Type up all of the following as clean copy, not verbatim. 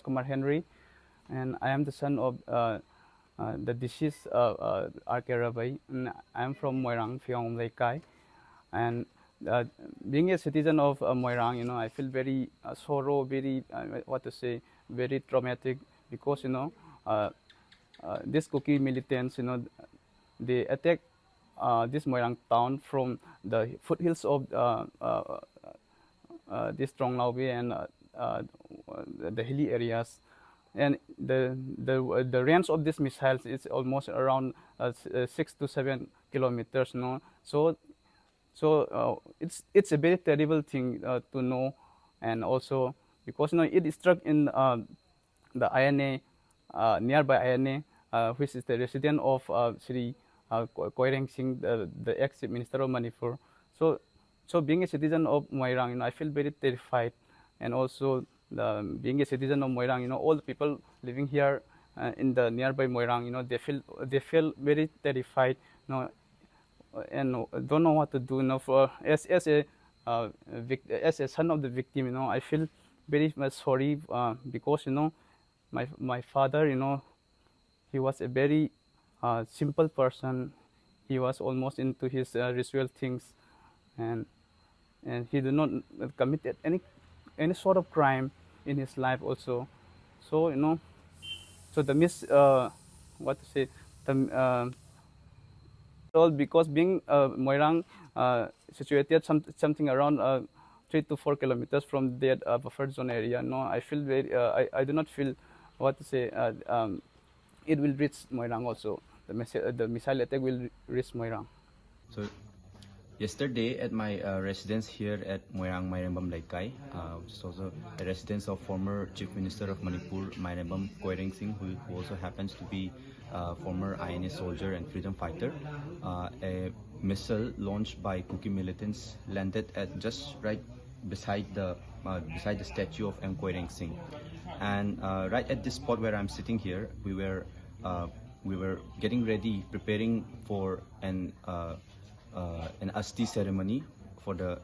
Kumar Henry, and I am the son of the deceased R.K. Rabai. I am from Moirang Mairembam Leikai, and being a citizen of Moirang, I feel very sorrow, very what to say, very traumatic, because these Kuki militants, they attack this Moirang town from the foothills of this Tronglaubi and the hilly areas, and the range of these missiles is almost around 6 to 7 kilometers. So it's a very terrible thing to know, and also because it struck in the INA, nearby INA, which is the resident of Sri Koireng Singh, the ex-Chief Minister of Manipur. So being a citizen of Moirang, I feel very terrified, and also being a citizen of Moirang, all the people living here in the nearby Moirang, they feel very terrified, and don't know what to do. For as a son of the victim, I feel very much sorry because my father, he was a very simple person. He was almost into his ritual things, and he did not commit any sort of crime in his life also. So so the what to say, the all because being Moirang situated something around 3 to 4 kilometers from that buffer zone area. I feel very I do not feel what to say, it will reach Moirang also. The missile attack will reach Moirang. So yesterday at my residence here at Moirang Mairembam Leikai, which is also a residence of former Chief Minister of Manipur, Mairembam Koireng Singh, who also happens to be former INA soldier and freedom fighter, a missile launched by Kuki militants landed at just right beside the statue of M. Koireng Singh, and right at this spot where I'm sitting here, we were getting ready, preparing for an Asti ceremony for the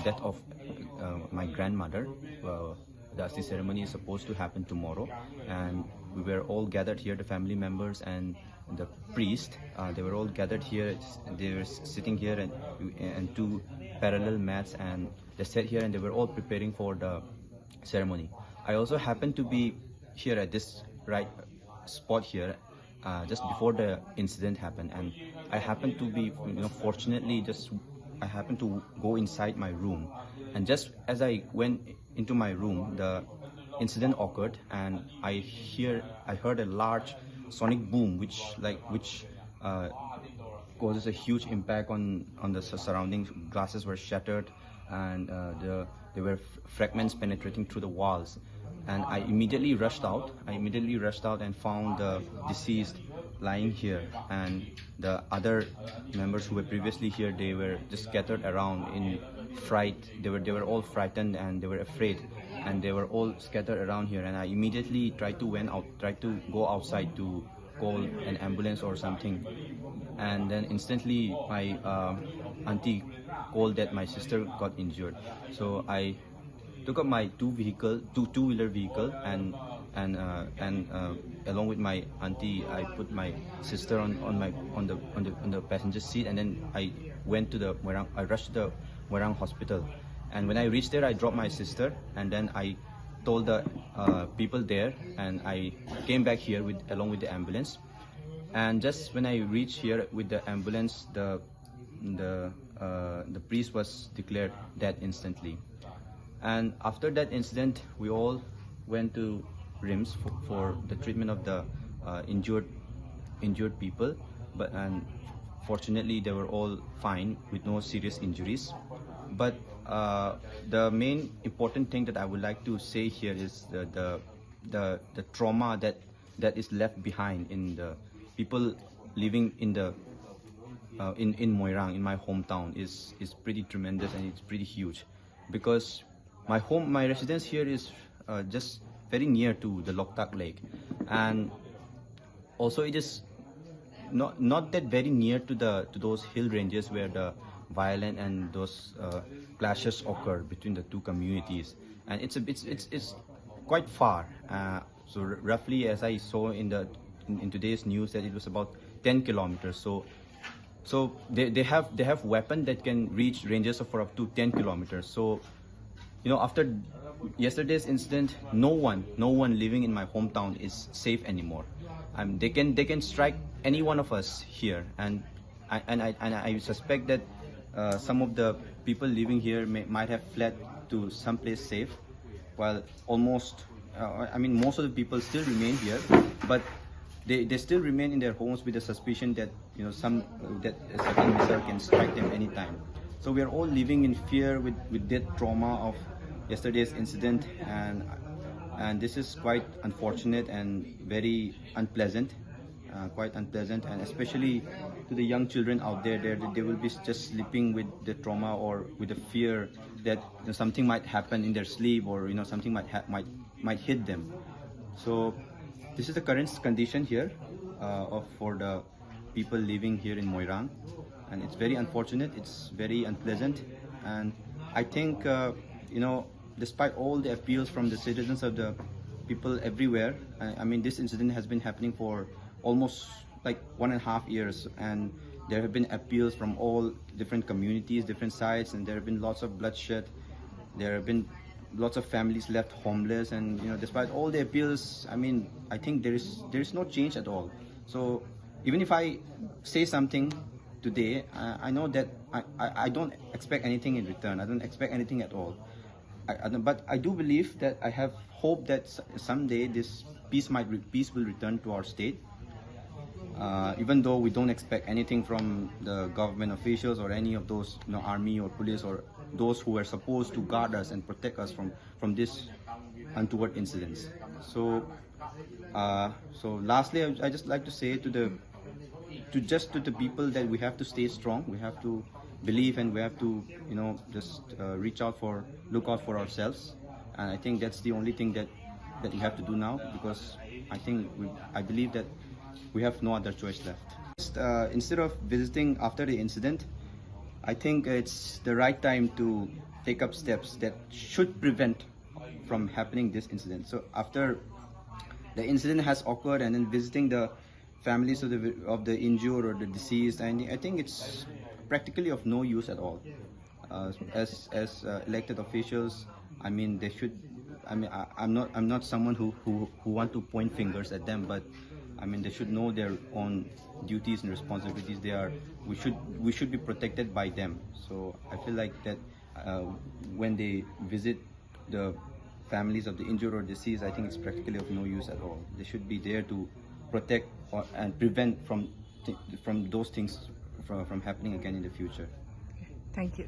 death of my grandmother. The Asti ceremony is supposed to happen tomorrow, and we were all gathered here, the family members and the priest. They were all gathered here. They were sitting here and two parallel mats, and they sat here and they were all preparing for the ceremony. I also happened to be here at this right spot here just before the incident happened, and I happened to be, fortunately, I happened to go inside my room, and just as I went into my room, the incident occurred, and I heard a large sonic boom, which causes a huge impact on the surroundings. Glasses were shattered, and there were fragments penetrating through the walls. And I immediately rushed out. And found the deceased lying here, and the other members who were previously here, they were just scattered around in fright. They were all frightened and they were afraid, and they were all scattered around here. And I immediately tried to go outside to call an ambulance or something. And then instantly my auntie called that my sister got injured. So I took up my two-wheeler vehicle, and along with my auntie, I put my sister on the passenger seat, and then I went to I rushed to the Moirang hospital. And when I reached there, I dropped my sister, and then I told the people there, and I came back here along with the ambulance. And just when I reached here with the ambulance, the priest was declared dead instantly. And after that incident, we all went to RIMS for the treatment of the injured people, and fortunately they were all fine with no serious injuries. But the main important thing that I would like to say here is the trauma that is left behind in the people living in Moirang, in my hometown, is pretty tremendous, and it's pretty huge, because my residence here is just very near to the Loktak Lake, and also it is not that very near to those hill ranges where the violent and those clashes occur between the two communities. And it's quite far. So roughly, as I saw in today's news, that it was about 10 kilometers. So they have weapon that can reach ranges of for up to 10 kilometers. So after yesterday's incident, no one living in my hometown is safe anymore. They can strike any one of us here, and I suspect that some of the people living here might have fled to someplace safe, while most of the people still remain here, but they still remain in their homes with the suspicion that that a certain missile can strike them anytime. So we are all living in fear with that trauma of yesterday's incident, and this is quite unfortunate and very unpleasant, quite unpleasant, and especially to the young children out there. They will be just sleeping with the trauma or with the fear that something might happen in their sleep, or something might hit them. So this is the current condition here for the people living here in Moirang, and it's very unfortunate. It's very unpleasant, and I think despite all the appeals from the citizens of the people everywhere, this incident has been happening for almost like 1.5 years, and there have been appeals from all different communities, different sides, and there have been lots of bloodshed. There have been lots of families left homeless, and despite all the appeals, I think there is no change at all. So even if I say something today, I know that I don't expect anything in return. I don't expect anything at all. But I do believe that I have hope that someday this peace will return to our state. Even though we don't expect anything from the government officials or any of those army or police or those who are supposed to guard us and protect us from this untoward incidents. So lastly, I just like to say to the people that we have to stay strong. We have to believe, and we have to just look out for ourselves. And I think that's the only thing that we have to do now, because I believe that we have no other choice left. Instead of visiting after the incident, I think it's the right time to take up steps that should prevent from happening this incident. So after the incident has occurred, and then visiting the families of the injured or the deceased, and I think it's practically of no use at all. As elected officials, they should. I'm not someone who want to point fingers at them, but they should know their own duties and responsibilities. We should be protected by them. So I feel like that when they visit the families of the injured or deceased, I think it's practically of no use at all. They should be there to protect and prevent from those things from happening again in the future. Thank you.